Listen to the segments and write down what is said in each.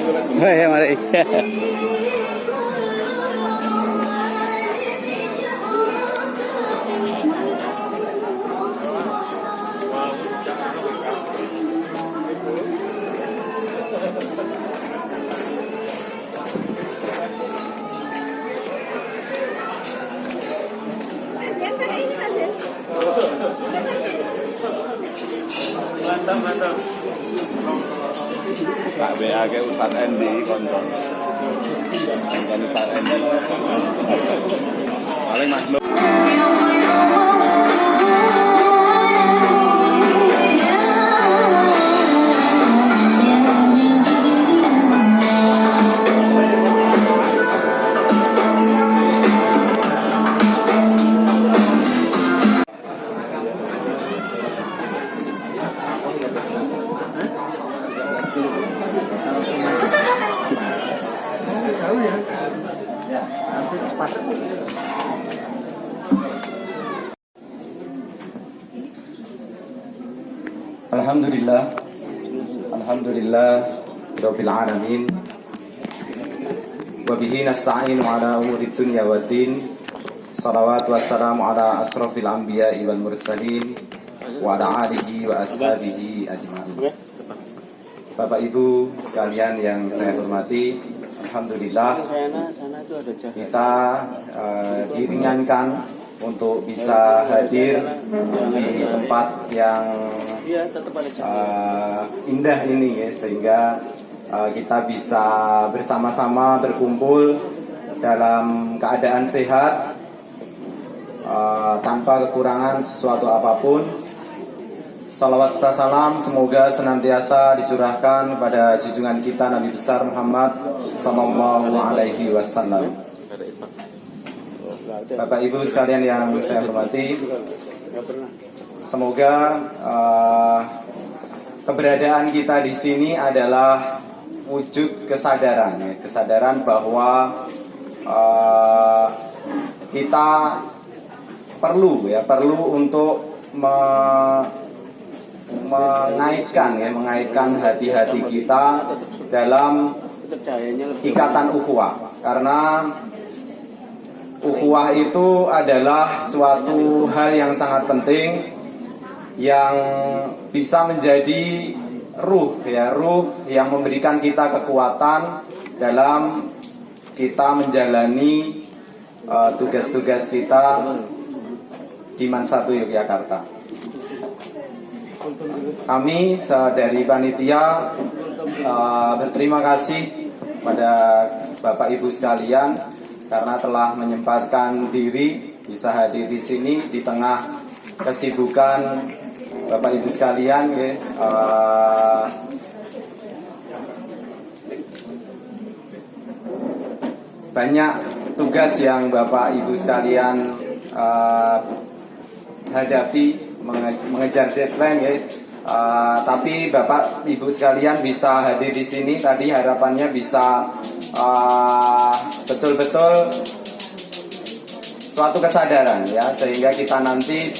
Oh ya, mari. Mantap. Pak WA ke Ustaz Endi konton. Kan Ustaz Endi. Paling Mas Nur. Alhamdulillah Rabbil Alamin. Wabihi nasta'inu ala umuri dunya wa din. Salawatu wassalamu ala asrafil anbiya'i wal mursalin wa ala alihi wa ashabihi ajma'in. Bapak Ibu sekalian yang saya hormati, Alhamdulillah kita diringankan untuk bisa hadir di tempat yang indah ini ya, sehingga kita bisa bersama-sama berkumpul dalam keadaan sehat, tanpa kekurangan sesuatu apapun. Salawat serta salam semoga senantiasa dicurahkan pada junjungan kita Nabi besar Muhammad Sallallahu Alaihi Wasallam. Bapak Ibu sekalian yang saya hormati, semoga keberadaan kita di sini adalah wujud kesadaran, ya, kesadaran bahwa kita perlu untuk mengaitkan hati-hati kita dalam ikatan ukhuwah, karena ukhuwah itu adalah suatu hal yang sangat penting yang bisa menjadi ruh yang memberikan kita kekuatan dalam kita menjalani tugas-tugas kita di Mansatu Yogyakarta. Kami dari panitia berterima kasih pada Bapak Ibu sekalian karena telah menyempatkan diri bisa hadir di sini di tengah kesibukan Bapak Ibu sekalian ya. Banyak tugas yang Bapak Ibu sekalian hadapi, mengejar deadline ya. Tapi Bapak Ibu sekalian bisa hadir di sini tadi harapannya bisa betul-betul suatu kesadaran ya, sehingga kita nanti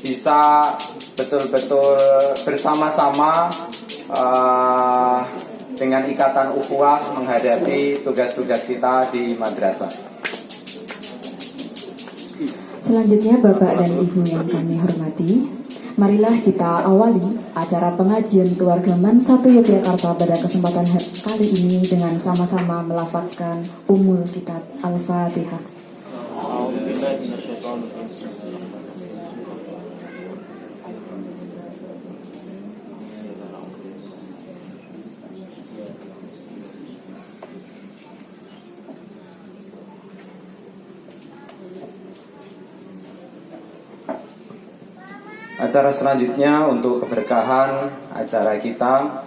bisa betul-betul bersama-sama dengan ikatan ukhuwah menghadapi tugas-tugas kita di madrasah. Selanjutnya Bapak dan Ibu yang kami hormati, marilah kita awali acara pengajian keluarga Mansatu Yogyakarta pada kesempatan kali ini dengan sama-sama melafazkan Ummul Kitab Al-Fatihah. Acara selanjutnya untuk keberkahan acara kita,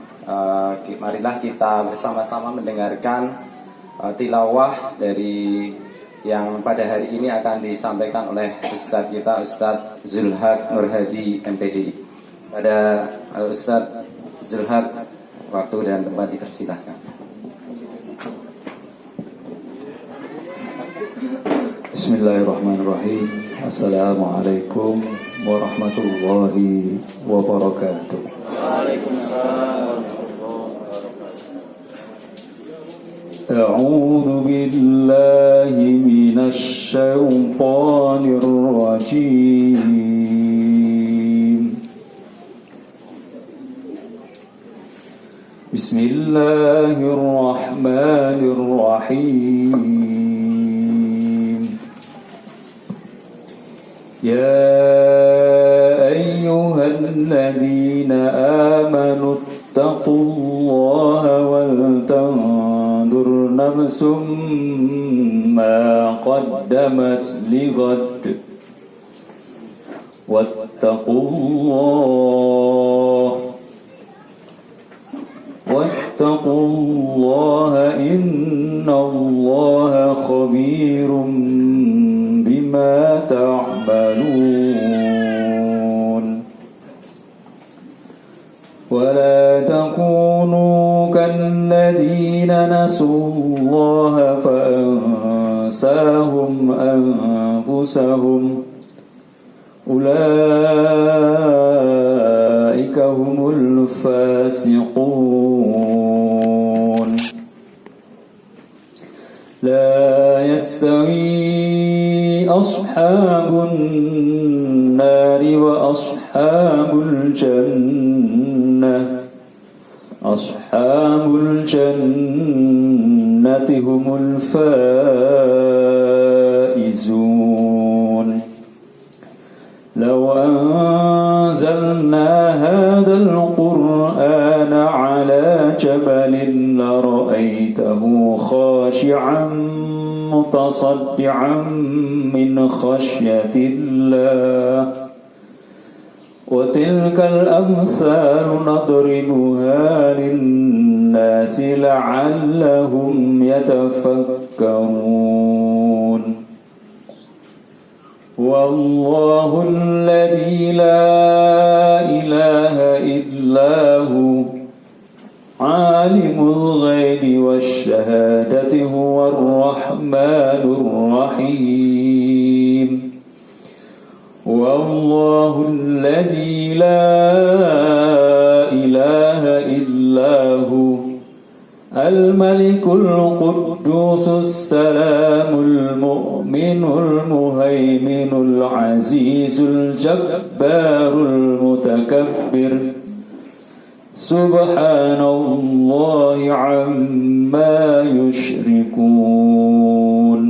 marilah kita bersama-sama mendengarkan tilawah dari yang pada hari ini akan disampaikan oleh Ustadz kita, Ustadz Zulhaq Nurhadi MPDI. Pada Ustadz Zulhaq, waktu dan tempat dipersilahkan. Bismillahirrahmanirrahim. Assalamualaikum warahmatullahi wabarakatuh. Waalaikumsalam. أعوذ بالله من الشيطان الرجيم بسم الله الرحمن الرحيم يا أيها الذين آمنوا اتقوا الله ولتنظر نفس ما قدمت لغد واتقوا الله إن الله خبير بما تعملون ولا تكونوا كالذين نسوا الله فأنساهم أنفسهم أولئك هم الفاسقون لا يستوي أصحاب النار وأصحاب الجنة أصحاب الجنة هم الفائزون لو أنزلنا هذا القرآن على جبل لرأيته خاشعا متصدعا من خشية الله وتلك الأمثال نضربها للناس لعلهم يتفكرون والله الذي لا إله إلا هو عالم الغيب والشهادة هو الرحمن الرحيم والله الذي لا إله إلا هو الملك القدوس السلام المؤمن المهيمن العزيز الجبار المتكبر سبحان الله عما يشركون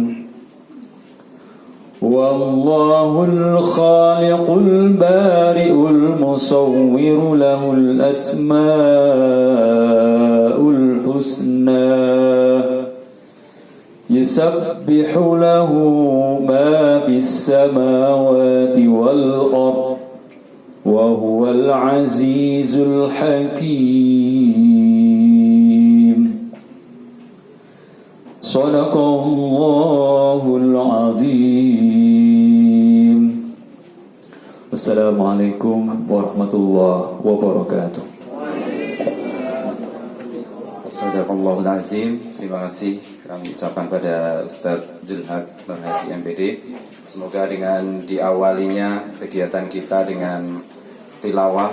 والله الخالق البارئ المصور له الأسماء الحسنى يسبح له ما في السماوات والأرض وهو العزيز الحكيم صدق الله العظيم السلام عليكم ورحمة الله وبركاته. Sadaqallahul Azim. Terima kasih kami ucapkan pada Ustadz Zulhaq Nurhadi MPD. Semoga dengan diawalinya kegiatan kita dengan tilawah,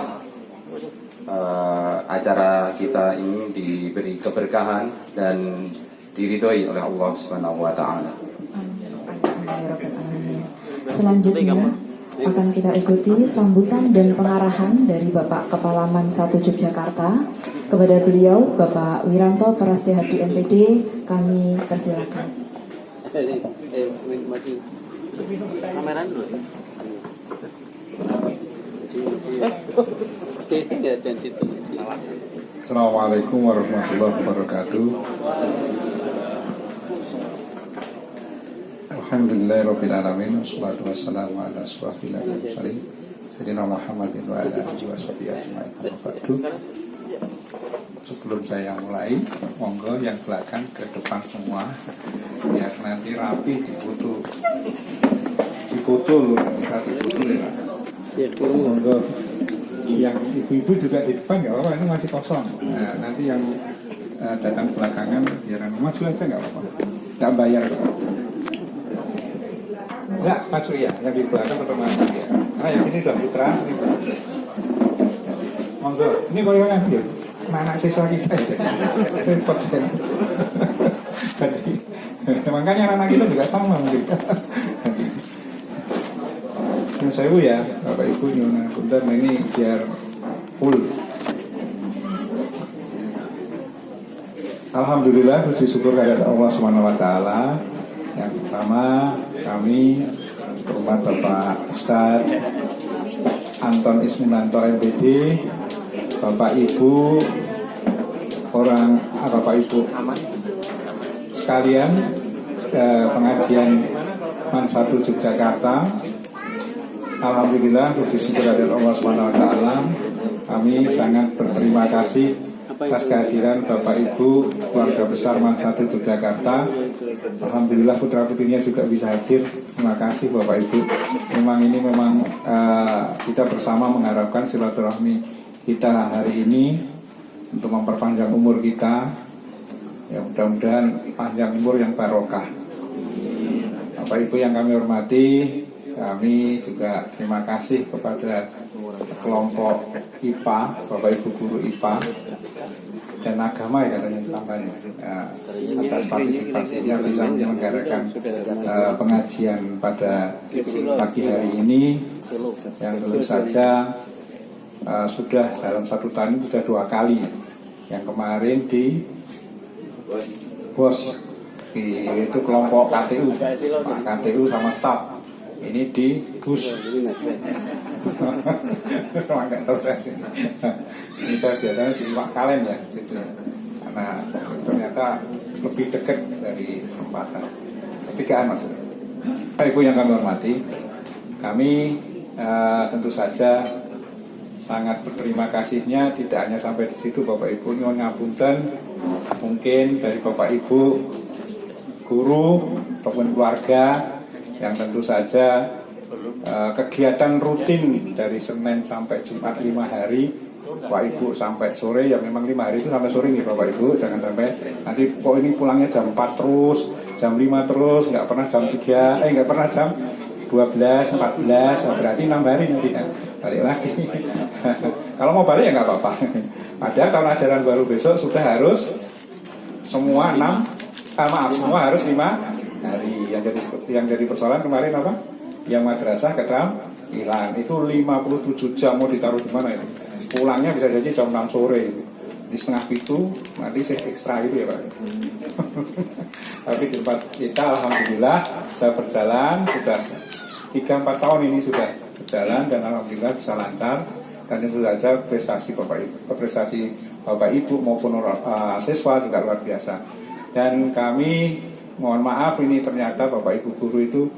acara kita ini diberi keberkahan dan diridhoi oleh Allah Subhanahu wa taala. Selanjutnya akan kita ikuti sambutan dan pengarahan dari Bapak Kepalaman 1 Yogyakarta. Kepada beliau, Bapak Wiranto Prastihadi MPD, kami persilakan. Kameran dulu. Assalamualaikum warahmatullahi wabarakatuh. Alhamdulillahirabbil alamin wassalatu wassalamu ala asyrofil mursalin sayyidina Muhammadin wa ala alihi washabihi ajmain. Sebelum saya mulai, monggo yang belakang ke depan semua biar nanti rapi difoto. Difoto loh, nanti difoto ya. Monggo yang ibu-ibu juga di depan nggak apa-apa, ini masih kosong. Nah, nanti yang datang belakangan biar maju aja nggak apa-apa, nggak bayar kok. Nggak masuk ya, yang di belakang atau masuk ya. Nah yang sini udah putra, ini monggo. Ini kalau yang ambil anak siswa kita ya. Repot sekali. Makanya anak kita juga sama mungkin. Yang saya ya, Bapak Ibu nyuwun punten ini biar full. Alhamdulillah, puji syukur kehadirat Allah Subhanahu wa taala. Yang pertama, kami hormat Bapak Ustadz Anton Isminanto MPD, Bapak Ibu Bapak Ibu sekalian pengajian MAN 1 Yogyakarta. Alhamdulillah, puji syukur kehadirat Allah Subhanahu wa taala. Kami sangat berterima kasih atas kehadiran Bapak Ibu keluarga besar MAN 1 Yogyakarta. Alhamdulillah putra-putrinya juga bisa hadir. Terima kasih Bapak Ibu. Ini memang kita bersama mengharapkan silaturahmi kita hari ini untuk memperpanjang umur kita. Ya, mudah-mudahan panjang umur yang barokah. Bapak Ibu yang kami hormati, kami juga terima kasih kepada kelompok IPA, Bapak Ibu guru IPA dan agama ya katanya tambahnya, atas partisipasinya bisa menyelenggarakan pengajian pada pagi hari ini yang tentu saja sudah dalam 1 tahun sudah 2 kali. Yang kemarin di BOS, itu kelompok KTU, Pak KTU sama staf. Ini di bus. Nggak tahu saya sini. Ini saya biasanya di Pak Kalen ya, situ. Karena ternyata lebih dekat dari perempatan. Ketigaan maksudnya. Ibu yang kami hormati, kami tentu saja sangat berterima kasihnya tidak hanya sampai di situ Bapak Ibu. Nyuwun ngapunten, mungkin dari Bapak Ibu guru ataupun keluarga yang tentu saja kegiatan rutin dari Senin sampai Jumat 5 hari, Bapak Ibu sampai sore, ya memang 5 hari itu sampai sore nih Bapak Ibu, jangan sampai nanti kok ini pulangnya jam 4 terus, jam 5 terus, nggak pernah jam 3, nggak pernah jam 12, 14, berarti 6 hari nanti kan balik lagi. Kalau mau balik ya nggak apa-apa. Padahal kalau ajaran baru besok sudah harus semua semua harus 5 hari. Yang jadi persoalan kemarin apa? Yang madrasah keterampilan itu 57 jam mau ditaruh di mana itu? Pulangnya bisa jadi jam 6 sore itu. Di setengah itu nanti ekstra itu ya Pak. Tapi di tempat kita alhamdulillah saya berjalan sudah 3-4 tahun ini sudah berjalan dan alhamdulillah bisa lancar. Dan itu saja prestasi Bapak Ibu maupun siswa juga luar biasa. Dan kami mohon maaf ini ternyata Bapak Ibu guru itu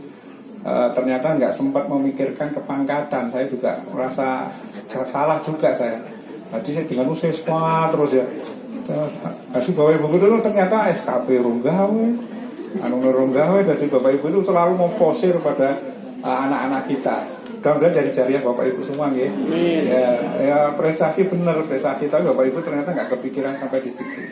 ternyata nggak sempat memikirkan kepangkatan. Saya juga merasa salah juga saya. Tadi saya dengan siswa terus ya. Jadi Bapak Ibu guru ternyata SKP ronggawe, ronggawe. Jadi Bapak Ibu itu selalu memposir pada anak-anak kita. Mudah-mudahan dari jariah Bapak Ibu semua ya. Ya prestasi benar prestasi, tapi Bapak Ibu ternyata nggak kepikiran sampai di situ.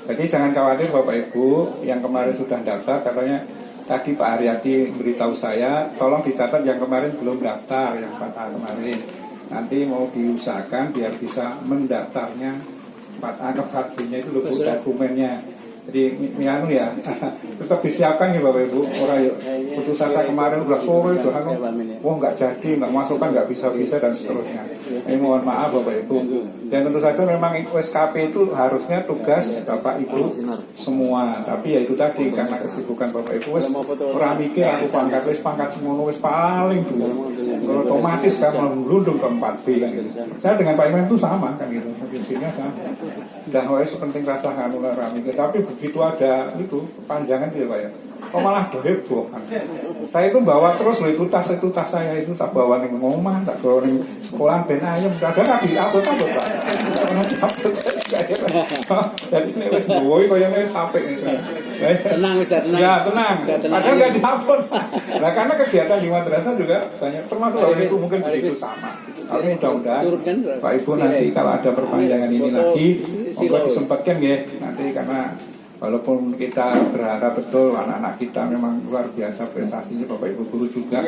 Jadi jangan khawatir Bapak Ibu yang kemarin sudah daftar, katanya tadi Pak Haryadi beritahu saya, tolong dicatat yang kemarin belum daftar, yang 4A kemarin. Nanti mau diusahakan biar bisa mendaftarnya 4A ke 4B-nya itu dokumennya. Jadi mianu ya, tetap disiapkan ya Bapak Ibu. Orang yuk putus asa kemarin udah sore itu nggak jadi, nggak masukkan, nggak bisa dan seterusnya. Ini mohon maaf Bapak Ibu. Dan tentu saja memang SKP itu harusnya tugas Bapak Ibu semua. Tapi ya itu tadi karena kesibukan Bapak Ibu, orang mikir aku pangkat semua paling dulu. Otomatis kan melundung ke 4B kan gitu. Saya dengan Pak Iman itu sama kan gitu, visinya sama. Dan sepenting rasa nganu rami. Tapi begitu ada itu panjangan dia Pak ya. Kok malah heboh kan. Saya itu bawa terus loh itu tas saya itu tak bawa ning omah, tak bawa ning sekolah ben ayam. Kadang nggak diupload Pak. Jadi ini wis nggowo koyo ngene sampai Tenang Ustaz, tenang. Ya tenang. Padahal nggak diupload. Nah karena kegiatan di madrasah juga banyak, termasuk Bapak Ibu mungkin begitu sama. Tapi mudah-mudahan Pak Ibu nanti kalau ada perpanjangan ini lagi, monggo disempatkan ya nanti, karena walaupun kita berharap betul anak-anak kita memang luar biasa prestasinya, Bapak Ibu guru juga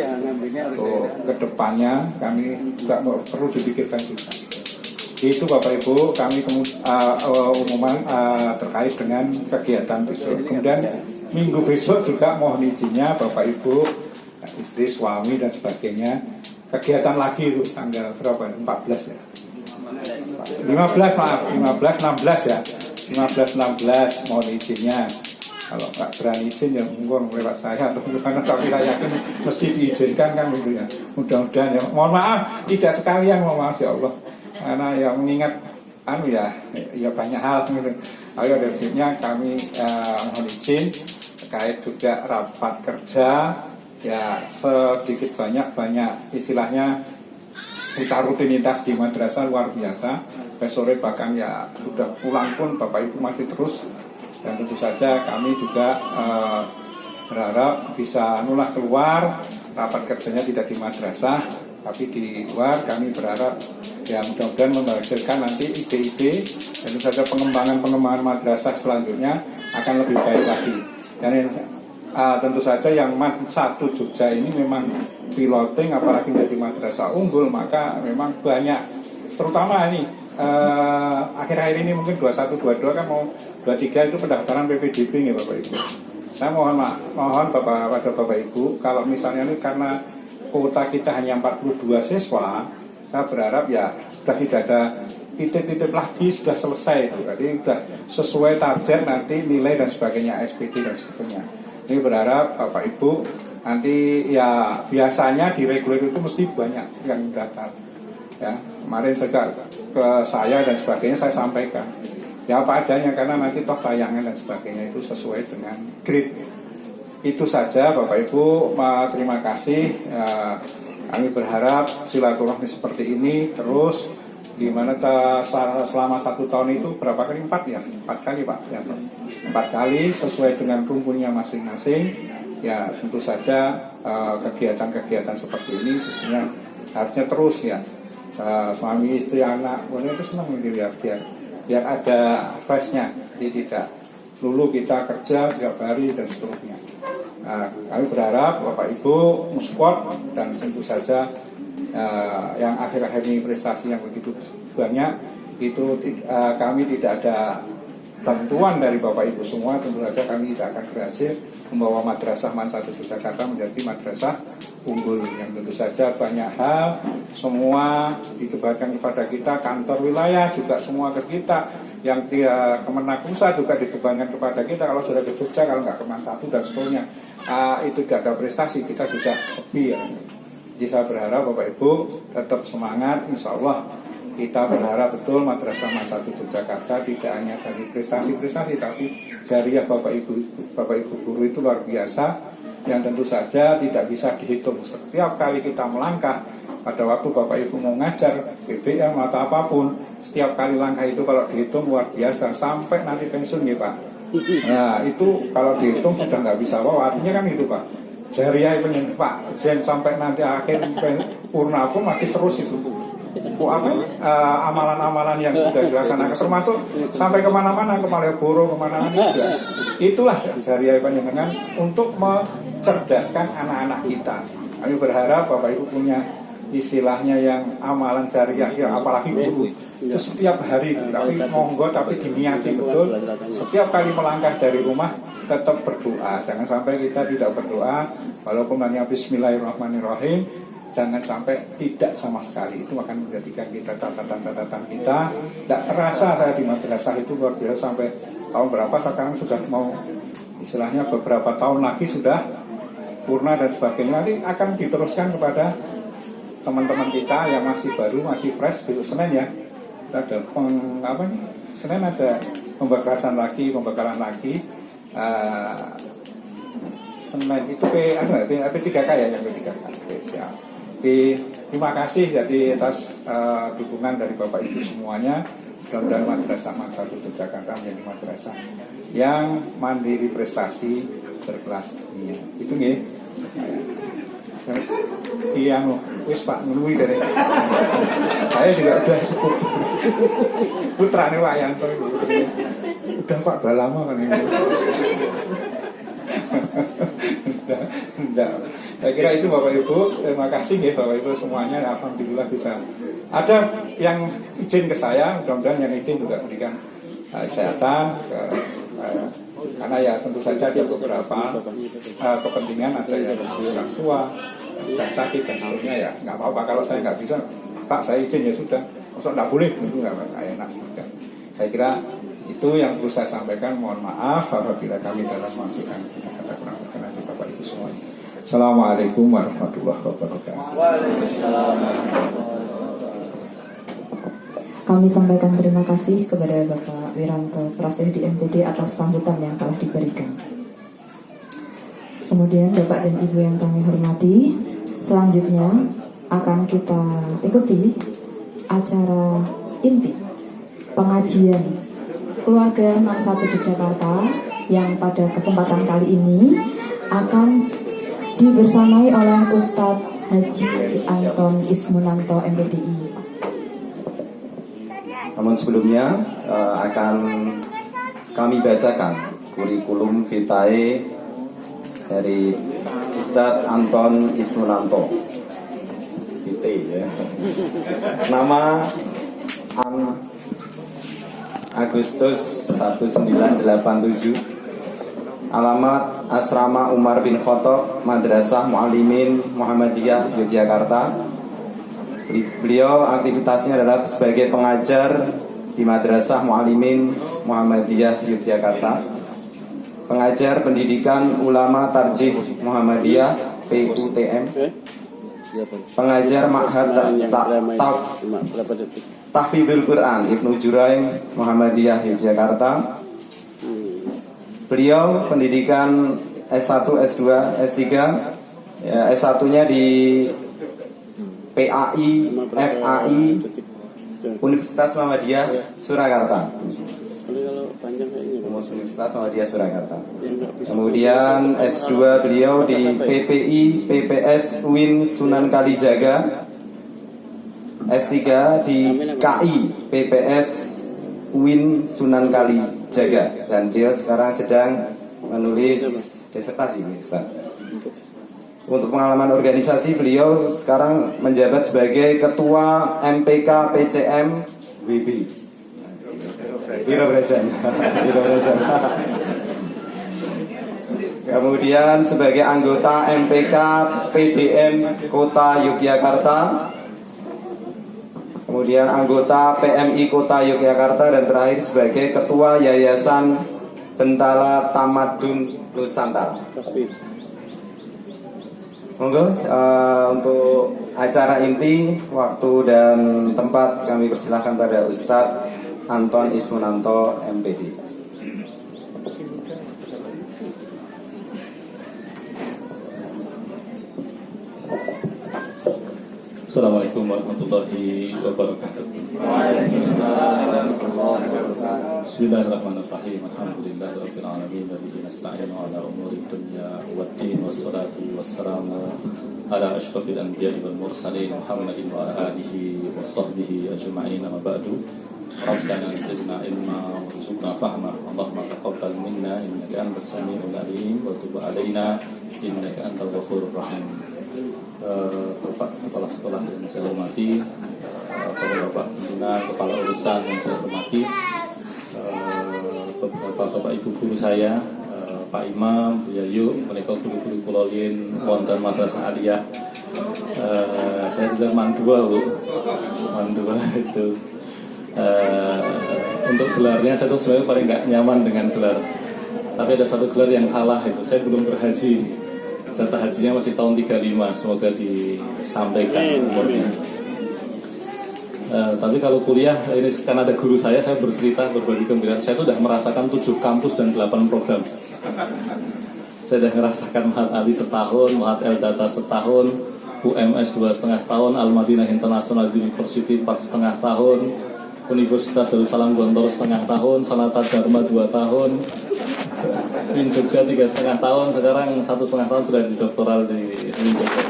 untuk kedepannya kami juga perlu dipikirkan juga. Itu Bapak Ibu kami umuman terkait dengan kegiatan besok. Kemudian minggu besok juga mohon izinnya Bapak Ibu, istri, suami dan sebagainya, kegiatan lagi itu tanggal berapa? 14 ya. 15 maaf, 16 ya. 15-16 mohon izinnya. Kalau nggak berani izin ya mungkin lewat saya atau gimana, tapi saya yakin mesti diizinkan kan gitu ya. Mudah-mudahan ya. Mohon maaf tidak sekalian, mohon maaf ya Allah. Karena yang mengingat ya banyak hal gitu. Ayo dari sini kami mohon izin terkait juga rapat kerja ya sedikit banyak istilahnya kita rutinitas di madrasah luar biasa. Sore bahkan ya sudah pulang pun Bapak Ibu masih terus. Dan tentu saja kami juga berharap bisa keluar rapat kerjanya tidak di madrasah tapi di luar. Kami berharap ya mudah-mudahan menghasilkan nanti ide-ide dan tentu saja pengembangan madrasah selanjutnya akan lebih baik lagi. Dan tentu saja yang MAD 1 Jogja ini memang piloting apalagi menjadi madrasah unggul, maka memang banyak terutama ini akhir-akhir ini mungkin 21, 22 kan mau 23 itu pendaftaran PPDB ya Bapak Ibu. Saya mohon pada Bapak Ibu, kalau misalnya ini karena kuota kita hanya 42 siswa, saya berharap ya sudah tidak ada titip-titip lagi, sudah selesai itu. Jadi sudah sesuai target nanti nilai dan sebagainya, SPD dan sebagainya. Ini berharap Bapak Ibu nanti ya biasanya di reguler itu mesti banyak yang daftar. Ya, kemarin juga ke saya dan sebagainya saya sampaikan ya apa adanya karena nanti toh tayangan dan sebagainya itu sesuai dengan grade. Itu saja Bapak Ibu, terima kasih ya, kami berharap silaturahmi seperti ini terus di mana selama 1 tahun itu berapa kali? 4 ya? 4 kali Pak ya, 4 kali sesuai dengan rumpunnya masing-masing. Ya tentu saja kegiatan-kegiatan seperti ini sebenarnya harusnya terus ya. Suami istri anak kemudian itu senang biar ada freshnya, jadi tidak lulu kita kerja tiap hari dan seterusnya. Nah, kami berharap Bapak Ibu support dan tentu saja yang akhir-akhir ini prestasi yang begitu banyak itu kami tidak ada bantuan dari Bapak Ibu semua, tentu saja kami tidak akan berhasil membawa madrasah MAN 1 Jakarta menjadi madrasah unggul yang tentu saja banyak hal semua ditebarkan kepada kita, kantor wilayah juga semua ke kita, yang dia Kemenak Pusat juga dibebankan kepada kita. Kalau sudah ke Jogja, kalau nggak Keman 1 dan seterusnya itu tidak ada prestasi, kita juga sepi ya. Jadi saya berharap Bapak Ibu tetap semangat, insya Allah kita berharap betul madrasah MAN 1 Yogyakarta tidak hanya dari prestasi-prestasi tapi jariah Bapak Ibu guru itu luar biasa yang tentu saja tidak bisa dihitung. Setiap kali kita melangkah pada waktu Bapak Ibu mau ngajar BBM atau apapun, setiap kali langkah itu kalau dihitung luar biasa sampai nanti pensiun ya Pak. Nah itu kalau dihitung sudah nggak bisa bawa, artinya kan itu Pak. Jariah Pak Zen sampai nanti akhir purna pun masih terus itu. Amalan-amalan yang sudah dilaksanakan termasuk sampai kemana-mana, ke Malioboro, kemana-mana juga. Itulah jariah panjenengan untuk mencerdaskan anak-anak kita. Kami berharap Bapak Ibu punya istilahnya yang amalan jariah ya, apalagi guru itu setiap hari itu, tapi monggo tapi diniati betul. Setiap kali melangkah dari rumah tetap berdoa, jangan sampai kita tidak berdoa walaupun hanya bismillahirrahmanirrahim. Jangan sampai tidak sama sekali. Itu akan menjadikan kita catatan-catatan kita. Tidak terasa saya di madrasah itu luar biasa sampai tahun berapa sekarang sudah mau istilahnya beberapa tahun lagi sudah purna dan sebagainya. Nanti akan diteruskan kepada teman-teman kita yang masih baru, masih fresh. Besok Senin ya kita ada Senin ada pembekalan lagi. Senin itu P3K ya, yang P3K. Siap. Terima kasih jadi atas dukungan dari Bapak Ibu semuanya. Mudah-mudahan madrasah MAN 1 Jakarta menjadi madrasah yang mandiri prestasi berkelas dunia. Itu nggih. Wis Pak ngeluwi dari saya juga udah cukup. Putrane Pak Yanto udah Pak udah lama kan ini. Enggak. Saya kira itu Bapak Ibu. Terima kasih ya Bapak Ibu semuanya. Alhamdulillah bisa. Ada yang izin ke saya, mudah-mudahan yang izin juga berikan kesehatan ke Karena ya tentu saja ada beberapa kepentingan, ada yang orang tua sedang sakit dan seterusnya, ya nggak apa-apa kalau saya nggak bisa, Pak saya izin ya sudah, maksudnya nggak boleh, itu nggak enak juga. Saya kira itu yang perlu saya sampaikan. Mohon maaf apabila kami dalam melakukan kata-kata kurang berkenan di Bapak Ibu semuanya. Assalamualaikum warahmatullahi wabarakatuh. Kami sampaikan terima kasih kepada Bapak Wiranto Prasetyo MPD atas sambutan yang telah diberikan. Kemudian Bapak dan Ibu yang kami hormati, selanjutnya akan kita ikuti acara inti pengajian keluarga 01 Yogyakarta yang pada kesempatan kali ini akan dibersamai oleh Ustadz Haji Anton Ismunanto MPDI. Namun sebelumnya akan kami bacakan kurikulum vitae dari Ustadz Anton Ismunanto. Vitae ya. Nama Agustus 1987. Alamat Asrama Umar bin Khattab, Madrasah Muallimin Muhammadiyah Yogyakarta. Beliau aktivitasnya adalah sebagai pengajar di Madrasah Muallimin Muhammadiyah Yogyakarta, pengajar pendidikan ulama tarjih Muhammadiyah PUTM, pengajar Ma'had Tahfidzul Quran Ibnu Juraim Muhammadiyah Yogyakarta. Beliau pendidikan S1, S2, S3, ya, S1-nya di PAI, FAI, Universitas Muhammadiyah Surakarta. Universitas Muhammadiyah Surakarta. Kemudian S2 beliau di PPI, PPS UIN Sunan Kalijaga. S3 di KI, PPS UIN Sunan Kalijaga. Dan beliau sekarang sedang menulis disertasi, Ustaz. Untuk pengalaman organisasi, beliau sekarang menjabat sebagai Ketua MPK PCM WB Wiro Brajan. Kemudian sebagai anggota MPK PDM Kota Yogyakarta. Kemudian anggota PMI Kota Yogyakarta. Dan terakhir sebagai Ketua Yayasan Bentala Tamadun Nusantara. Monggo untuk acara inti, waktu dan tempat kami persilahkan pada Ustadz Anton Ismunanto MPD. Assalamualaikum warahmatullahi wabarakatuh. Bismillahirrahmanirrahim. Alhamdulillahirabbil alamin wa bihi nasta'inu ala umuri dunya waddin wassalatu wassalamu ala asyrafil anbiya'i wal mursalin Muhammadin wa ala alihi wa sahbihi ajma'in. Amma ba'du. Rabbana zidna ilma warzuqna fahma. Allahumma taqabbal minna innaka antas samiul alim wa tub alaina innaka antal ghafurur rahim. Bapak Kepala Sekolah yang saya hormati, Bapak Pembina, Kepala Urusan yang saya hormati, Bapak Ibu guru saya, Pak Imam, Bu Yayu, mereka guru-guru kulolin, wonten Madrasah Aliyah. Saya juga mandua, Bu. Mandua itu. Untuk gelarnya saya tuh sebenarnya paling nggak nyaman dengan gelar. Tapi ada satu gelar yang salah itu. Saya belum berhaji. Jatah hajinya masih tahun 35. Semoga disampaikan umurnya. Tapi kalau kuliah ini karena ada guru saya bercerita berbagi kemirian. Saya tuh sudah merasakan 7 kampus dan 8 program. Saya sudah merasakan Mahat Ali setahun, Mahat El Data setahun, UMS 2,5 tahun, Al Madinah International University 4,5 tahun, Universitas Darussalam Gontor setengah tahun, Sanata Dharma 2 tahun, Win Jogja 3,5 tahun, sekarang 1,5 tahun sudah di doktoral di Win Jogja.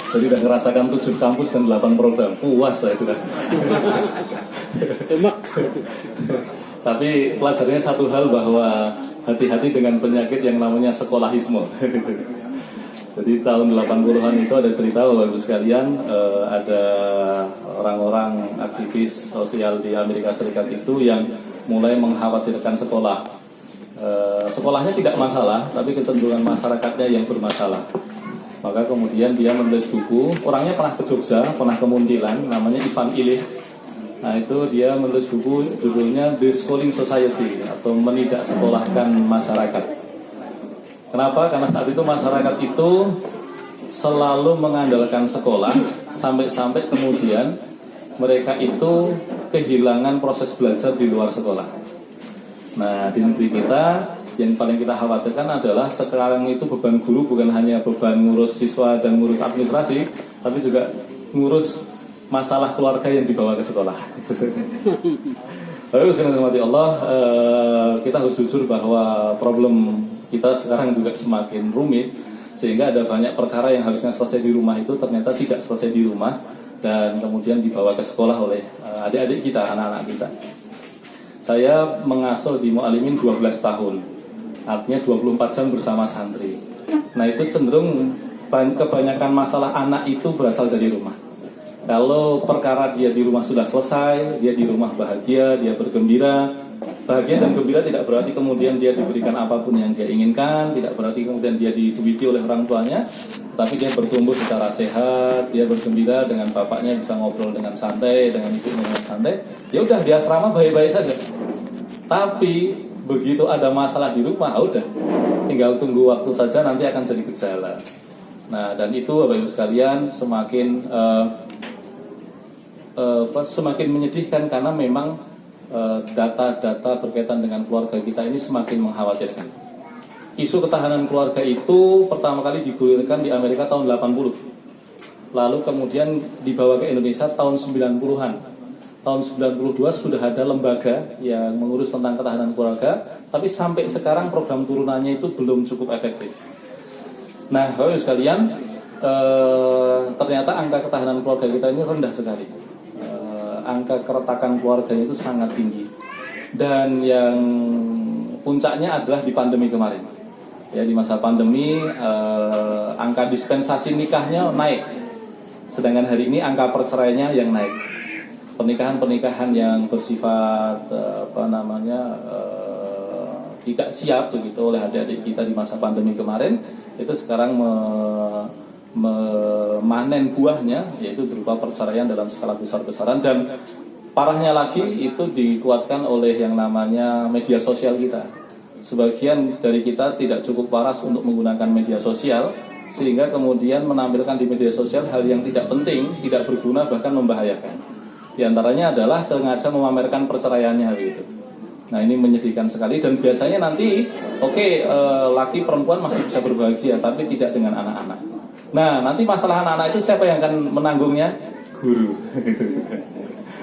Jadi sudah merasakan 7 kampus dan 8 program. Puas saya sudah. Tapi pelajarannya satu hal, bahwa hati-hati dengan penyakit yang namanya sekolahisme. Jadi tahun 80-an itu ada cerita, Bapak Ibu sekalian, ada orang-orang aktivis sosial di Amerika Serikat itu yang mulai mengkhawatirkan sekolah. sekolahnya tidak masalah, tapi kecenderungan masyarakatnya yang bermasalah. Maka kemudian dia menulis buku. Orangnya pernah ke Jogja, pernah ke Muntilan, namanya Ivan Ilih. Nah itu dia menulis buku judulnya The Schooling Society, atau menidak sekolahkan masyarakat. Kenapa? Karena saat itu masyarakat itu selalu mengandalkan sekolah, sampai-sampai kemudian mereka itu kehilangan proses belajar di luar sekolah. Nah di negeri kita yang paling kita khawatirkan adalah sekarang itu beban guru bukan hanya beban ngurus siswa dan ngurus administrasi, tapi juga ngurus masalah keluarga yang dibawa ke sekolah. Lalu sekali lagi Allah, kita harus jujur bahwa problem kita sekarang juga semakin rumit, sehingga ada banyak perkara yang harusnya selesai di rumah itu ternyata tidak selesai di rumah dan kemudian dibawa ke sekolah oleh adik-adik kita, anak-anak kita. Saya mengasuh di Mu'alimin 12 tahun. Artinya 24 jam bersama santri. Nah itu cenderung kebanyakan masalah anak itu berasal dari rumah. Kalau perkara dia di rumah sudah selesai, dia di rumah bahagia, dia bergembira. Bahagia dan gembira tidak berarti kemudian dia diberikan apapun yang dia inginkan, tidak berarti kemudian dia diduiti oleh orang tuanya, tapi dia bertumbuh secara sehat, dia bergembira dengan bapaknya, bisa ngobrol dengan santai, dengan ibunya dengan santai. Ya udah, di asrama baik-baik saja. Tapi begitu ada masalah di rumah, udah, tinggal tunggu waktu saja, nanti akan jadi gejala. Nah, dan itu Bapak Ibu sekalian semakin semakin menyedihkan karena memang data-data berkaitan dengan keluarga kita ini semakin mengkhawatirkan. Isu ketahanan keluarga itu pertama kali digulirkan di Amerika tahun 80. Lalu kemudian dibawa ke Indonesia tahun 90-an. Tahun 92 sudah ada lembaga yang mengurus tentang ketahanan keluarga, tapi sampai sekarang program turunannya itu belum cukup efektif. Nah, Bapak Ibu sekalian, ternyata angka ketahanan keluarga kita ini rendah sekali. Angka keretakan keluarganya itu sangat tinggi. Dan yang puncaknya adalah di pandemi kemarin. Ya, di masa pandemi angka dispensasi nikahnya naik. Sedangkan hari ini angka perceraiannya yang naik. Pernikahan-pernikahan yang bersifat tidak siap begitu oleh adik-adik kita di masa pandemi kemarin, itu sekarang memanen buahnya, yaitu berupa perceraian dalam skala besar-besaran. Dan parahnya lagi itu dikuatkan oleh yang namanya media sosial kita. Sebagian dari kita tidak cukup waras untuk menggunakan media sosial, sehingga kemudian menampilkan di media sosial hal yang tidak penting, tidak berguna, bahkan membahayakan. Di antaranya adalah sengaja memamerkan perceraiannya gitu. Nah ini menyedihkan sekali. Dan biasanya nanti laki perempuan masih bisa berbahagia, tapi tidak dengan anak-anak. Nah nanti masalah anak-anak itu siapa yang akan menanggungnya? Guru.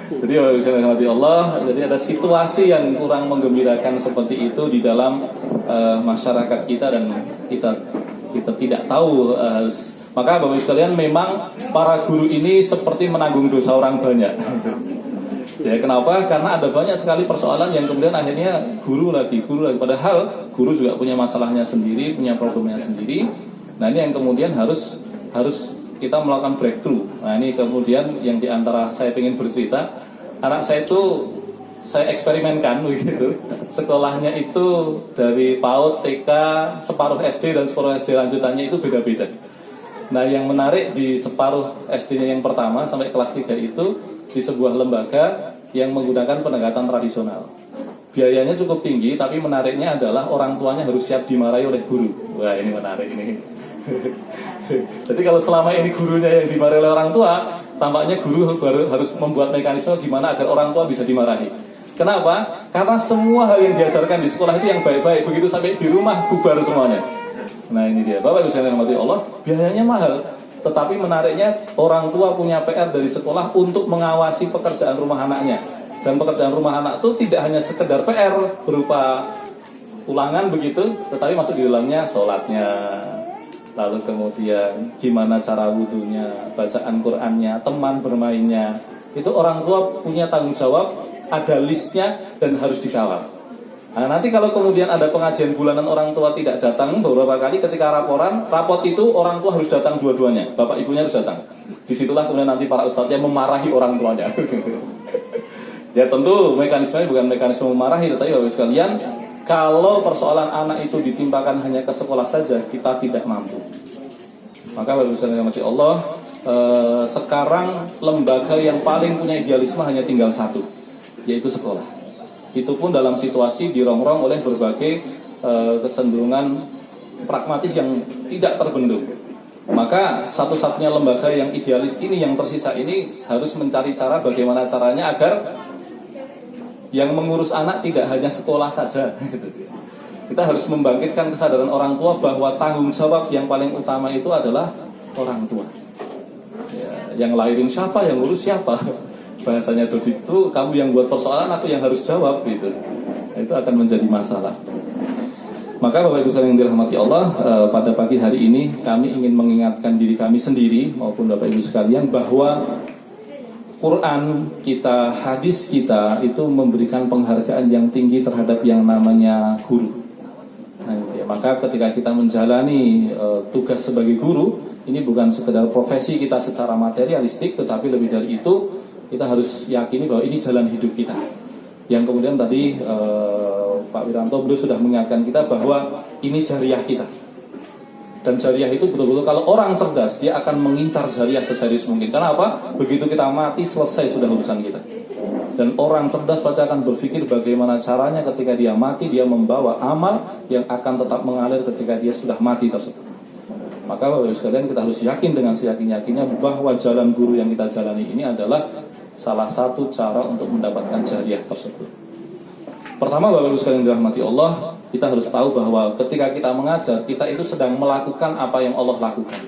Jadi Allah, jadi ada situasi yang kurang menggembirakan seperti itu di dalam masyarakat kita, dan kita tidak tahu. Maka Bapak Ibu sekalian, memang para guru ini seperti menanggung dosa orang banyak. Ya, kenapa? Karena ada banyak sekali persoalan yang kemudian akhirnya guru lagi. Padahal guru juga punya masalahnya sendiri, punya problemnya sendiri. Nah ini yang kemudian harus kita melakukan breakthrough. Nah ini kemudian yang diantara saya ingin bercerita, anak saya itu saya eksperimenkan begitu. Sekolahnya itu dari PAUD, TK, separuh SD dan separuh SD lanjutannya itu beda-beda. Nah yang menarik di separuh SD-nya yang pertama sampai kelas 3 itu di sebuah lembaga yang menggunakan pendekatan tradisional. Biayanya cukup tinggi, tapi menariknya adalah orang tuanya harus siap dimarahi oleh guru. Wah ini menarik ini. Jadi kalau selama ini gurunya yang dimarahi oleh orang tua, tampaknya guru harus membuat mekanisme gimana agar orang tua bisa dimarahi. Kenapa? Karena semua hal yang diajarkan di sekolah itu yang baik-baik, begitu sampai di rumah bubar semuanya. Nah ini dia, Bapak Ibu sekalian yang dirahmati Allah, biayanya mahal. Tetapi menariknya orang tua punya PR dari sekolah untuk mengawasi pekerjaan rumah anaknya. Dan pekerjaan rumah anak itu tidak hanya sekedar PR berupa ulangan begitu, tetapi masuk di dalamnya sholatnya, lalu kemudian gimana cara wudunya, bacaan Qur'annya, teman bermainnya. Itu orang tua punya tanggung jawab, ada listnya dan harus dikawal. Nah nanti kalau kemudian ada pengajian bulanan orang tua tidak datang beberapa kali, ketika rapot itu orang tua harus datang dua-duanya, bapak ibunya harus datang. Disitulah kemudian nanti para ustadznya memarahi orang tuanya. Ya tentu mekanismenya bukan mekanisme memarahi, tetapi Bapak sekalian Kalau persoalan anak itu ditimpakan hanya ke sekolah saja, kita tidak mampu. Maka Bapak Ibu sekalian yang Allah, sekarang lembaga yang paling punya idealisme hanya tinggal satu, yaitu sekolah. Itu pun dalam situasi dirongrong oleh berbagai kecenderungan pragmatis yang tidak terbendung. Maka satu-satunya lembaga yang idealis ini, yang tersisa ini, harus mencari cara bagaimana caranya agar yang mengurus anak tidak hanya sekolah saja. Kita harus membangkitkan kesadaran orang tua bahwa tanggung jawab yang paling utama itu adalah orang tua. Ya, yang lahirin siapa, yang ngurus siapa. Bahasanya Dodik itu, kamu yang buat persoalan, aku yang harus jawab gitu. Itu akan menjadi masalah. Maka Bapak Ibu sekalian yang dirahmati Allah, pada pagi hari ini kami ingin mengingatkan diri kami sendiri maupun Bapak Ibu sekalian bahwa Quran kita, hadis kita itu memberikan penghargaan yang tinggi terhadap yang namanya guru. Nah, ya, maka ketika kita menjalani tugas sebagai guru, ini bukan sekedar profesi kita secara materialistik, tetapi lebih dari itu kita harus yakini bahwa ini jalan hidup kita. Yang kemudian tadi Pak Wiranto beliau sudah mengingatkan kita bahwa ini jariah kita. Dan jariah itu betul-betul kalau orang cerdas dia akan mengincar jariah seserius mungkin. Karena apa? Begitu kita mati selesai sudah urusan kita. Dan orang cerdas pasti akan berpikir bagaimana caranya ketika dia mati dia membawa amal yang akan tetap mengalir ketika dia sudah mati tersebut. Maka Bapak Ibu sekalian kita harus yakin dengan seyakin-yakinnya bahwa jalan guru yang kita jalani ini adalah salah satu cara untuk mendapatkan jariah tersebut. Pertama Bapak Ibu sekalian dirahmati Allah, kita harus tahu bahwa ketika kita mengajar, kita itu sedang melakukan apa yang Allah lakukan.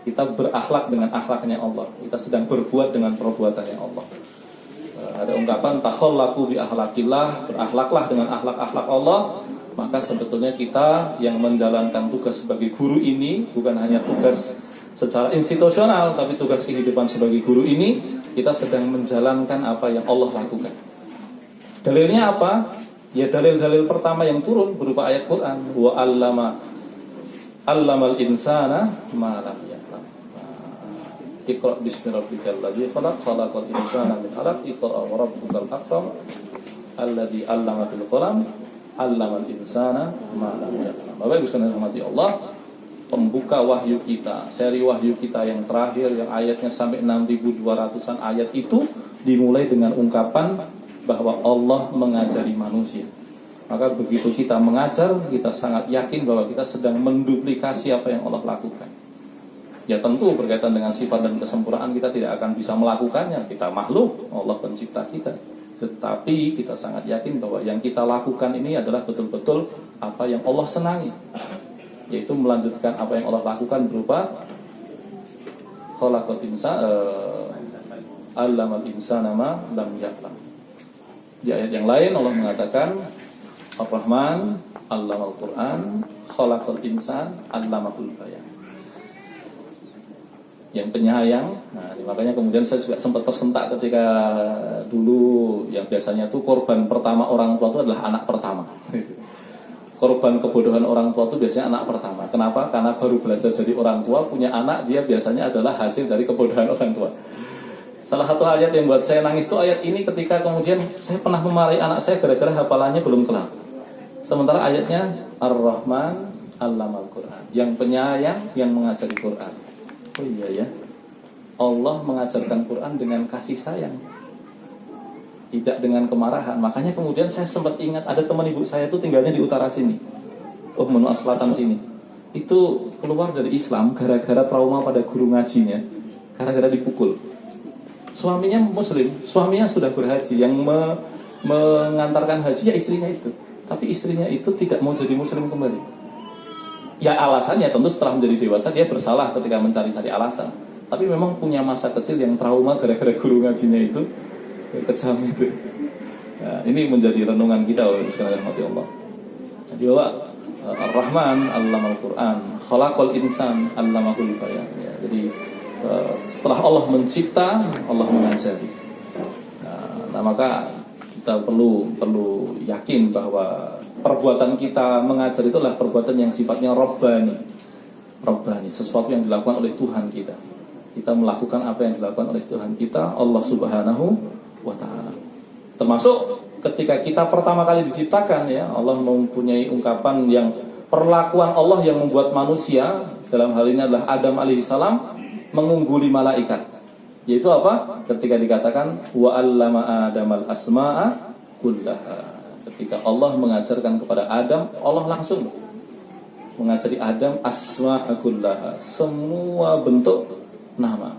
Kita berakhlak dengan akhlaknya Allah. Kita sedang berbuat dengan perbuatannya Allah. Ada ungkapan takhallaku bi akhlaqillah, berakhlaklah dengan akhlak-akhlak Allah. Maka sebetulnya kita yang menjalankan tugas sebagai guru ini bukan hanya tugas secara institusional, tapi tugas kehidupan sebagai guru ini kita sedang menjalankan apa yang Allah lakukan. Dalilnya apa? Ya dalil-dalil pertama yang turun berupa ayat Quran, wa allamal insana ma lam ya'lam. Iqra bismi rabbikal ladzi khalaq, khalaqal insana min 'alaq, iqra wa rabbukal akram alladzi 'allama bil qalam, 'allamal insana ma lam ya'lam. Bapak Ibu sekalian yang dirahmati Allah, pembuka wahyu kita, seri wahyu kita yang terakhir yang ayatnya sampai 6.200-an ayat itu dimulai dengan ungkapan bahwa Allah mengajari manusia. Maka begitu kita mengajar, kita sangat yakin bahwa kita sedang menduplikasi apa yang Allah lakukan. Ya tentu berkaitan dengan sifat dan kesempurnaan kita tidak akan bisa melakukannya. Kita makhluk, Allah pencipta kita. Tetapi kita sangat yakin bahwa yang kita lakukan ini adalah betul-betul apa yang Allah senangi, yaitu melanjutkan apa yang Allah lakukan berupa khalaqal insana allamal insana ma lam ya'lam. Di ayat yang lain Allah mengatakan Ar-Rahman allamal Qur'an khalaqal insan allamahul bayan. Yang penyayang. Nah, makanya kemudian saya juga sempat tersentak ketika dulu yang biasanya tuh korban pertama orang tua itu adalah anak pertama. Korban kebodohan orang tua itu biasanya anak pertama. Kenapa? Karena baru belajar jadi orang tua, punya anak, dia biasanya adalah hasil dari kebodohan orang tua. Salah satu ayat yang buat saya nangis itu ayat ini ketika kemudian saya pernah memarahi anak saya gara-gara hafalannya belum kelar. Sementara ayatnya Ar-Rahman allamal Qur'an, yang penyayang yang mengajari Quran. Oh iya ya, Allah mengajarkan Quran dengan kasih sayang, tidak dengan kemarahan. Makanya kemudian saya sempat ingat ada teman ibu saya itu tinggalnya di utara sini, menua selatan sini. Itu keluar dari Islam gara-gara trauma pada guru ngajinya, gara-gara dipukul. Suaminya muslim, suaminya sudah berhaji, yang mengantarkan haji ya istrinya itu. Tapi istrinya itu tidak mau jadi muslim kembali. Ya alasannya tentu setelah menjadi dewasa dia bersalah ketika mencari-cari alasan. Tapi memang punya masa kecil yang trauma gara-gara guru ngajinya itu kejam itu. Nah, ini menjadi renungan kita sekalian rahmati Allah. Jadi bahwa Ar-Rahman allamal Qur'an, khalaqal insan allamahul bayan. Ya, jadi setelah Allah mencipta, Allah mengajari. Nah, maka kita perlu yakin bahwa perbuatan kita mengajar itu adalah perbuatan yang sifatnya Rabbani, sesuatu yang dilakukan oleh Tuhan kita. Kita melakukan apa yang dilakukan oleh Tuhan kita, Allah Subhanahu wa ta'ala. Termasuk ketika kita pertama kali diciptakan ya, Allah mempunyai ungkapan yang perlakuan Allah yang membuat manusia, dalam hal ini adalah Adam alaihissalam, mengungguli malaikat. Yaitu apa? Ketika dikatakan wa 'allama Adamal asma'a kullaha. Ketika Allah mengajarkan kepada Adam, Allah langsung mengajari Adam asma'a kullaha, semua bentuk nama.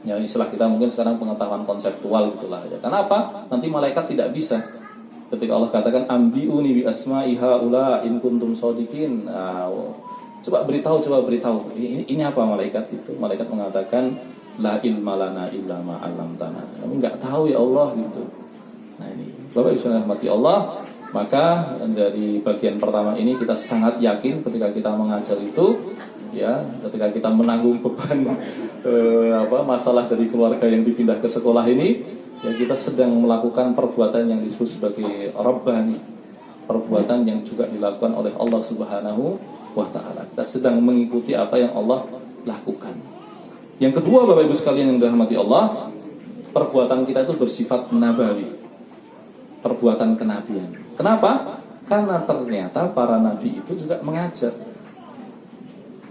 Ya, istilah kita mungkin sekarang pengetahuan konseptual gitulah ya. Kenapa? Nanti malaikat tidak bisa. Ketika Allah katakan ambiuni bi asma'i haula in kuntum shodiqin. Coba beritahu. Ini apa malaikat itu? Malaikat mengatakan la ilma lana illa ma 'allamtana. Kami enggak tahu ya Allah gitu. Nah ini, Bapak Ibu sekalian rahmati Allah, maka dari bagian pertama ini kita sangat yakin ketika kita mengajar itu ya, ketika kita menanggung beban masalah dari keluarga yang dipindah ke sekolah ini, ya kita sedang melakukan perbuatan yang disebut sebagai rabbani, perbuatan yang juga dilakukan oleh Allah Subhanahu wa taala. Kita sedang mengikuti apa yang Allah lakukan. Yang kedua, Bapak Ibu sekalian yang dirahmati Allah, perbuatan kita itu bersifat nabawi, perbuatan kenabian. Kenapa? Karena ternyata para nabi itu juga mengajar.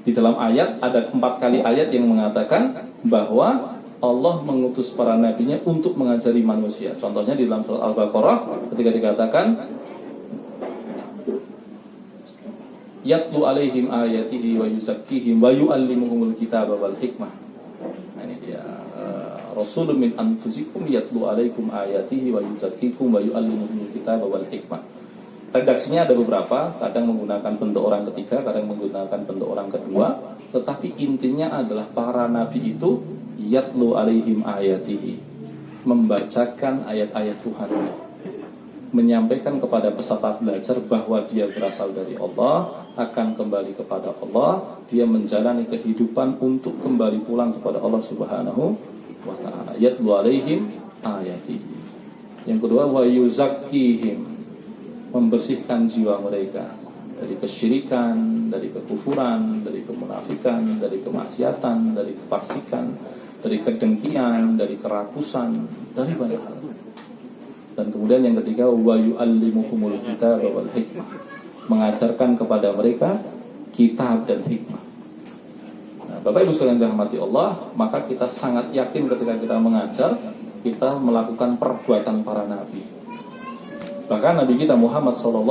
Di dalam ayat ada 4 kali ayat yang mengatakan bahwa Allah mengutus para nabinya untuk mengajari manusia. Contohnya di dalam surat Al-Baqarah ketika dikatakan yatlu alaihim ayatihi wa yuzakkihim wa yu'allimuhumul kitaba wal hikmah. Nah, ini dia Rasulun min anfusikum yatlu alaikum ayatihi wa yuzakkikum wa yu'allimukumul kitaba wal hikmah. Redaksinya ada beberapa, kadang menggunakan bentuk orang ketiga, kadang menggunakan bentuk orang kedua, tetapi intinya adalah para nabi itu yatlu alaihim ayatihi, membacakan ayat-ayat Tuhan, menyampaikan kepada peserta belajar bahwa dia berasal dari Allah, akan kembali kepada Allah, dia menjalani kehidupan untuk kembali pulang kepada Allah Subhanahu wa ta'ala. Yatlu alaihim ayatihi. Yang kedua, wa yuzakkihim, membersihkan jiwa mereka dari kesyirikan, dari kekufuran, dari kemunafikan, dari kemaksiatan, dari kefasikan, dari kedengkian, dari kerakusan, dari banyak hal. Dan kemudian yang ketiga, wa yu'allimuhumul kitaba wal hikmah, mengajarkan kepada mereka kitab dan hikmah. Nah, Bapak Ibu sekalian dirahmati Allah, maka kita sangat yakin ketika kita mengajar, kita melakukan perbuatan para nabi. Bahkan Nabi kita Muhammad SAW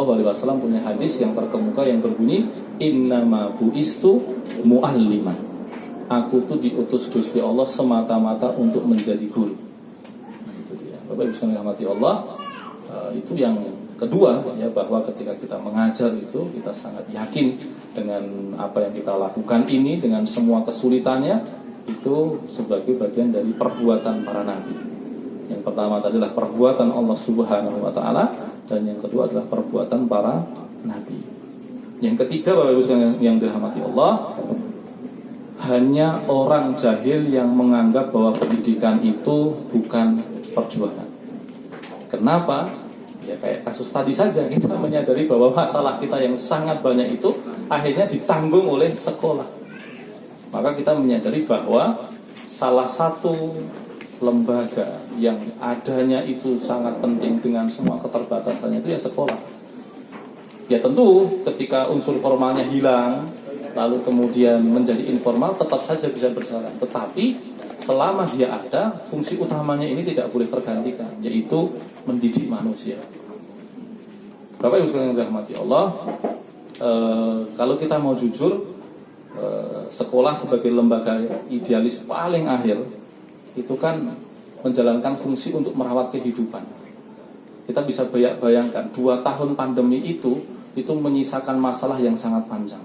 punya hadis yang terkemuka yang berbunyi innama bu'istu mu'alliman. Aku tuh diutus Gusti Allah semata-mata untuk menjadi guru. Nah, itu dia. Bapak Ibu sekalian dirahmati Allah, itu yang kedua ya, bahwa ketika kita mengajar itu kita sangat yakin dengan apa yang kita lakukan ini dengan semua kesulitannya itu sebagai bagian dari perbuatan para nabi. Yang pertama tadi adalah perbuatan Allah Subhanahu wa ta'ala, dan yang kedua adalah perbuatan para nabi. Yang ketiga, Bapak Ibu sekalian yang dirahmati Allah, hanya orang jahil yang menganggap bahwa pendidikan itu bukan perjuangan. Kenapa? Ya kayak kasus tadi saja, kita menyadari bahwa masalah kita yang sangat banyak itu akhirnya ditanggung oleh sekolah. Maka kita menyadari bahwa salah satu lembaga yang adanya itu sangat penting dengan semua keterbatasannya itu ya sekolah. Ya tentu ketika unsur formalnya hilang lalu kemudian menjadi informal tetap saja bisa berjalan. Tetapi selama dia ada, fungsi utamanya ini tidak boleh tergantikan, yaitu mendidik manusia. Bapak Ibu sekalian yang dirahmati Allah, kalau kita mau jujur, sekolah sebagai lembaga idealis paling akhir itu kan menjalankan fungsi untuk merawat kehidupan. Kita bisa bayangkan 2 tahun pandemi itu menyisakan masalah yang sangat panjang.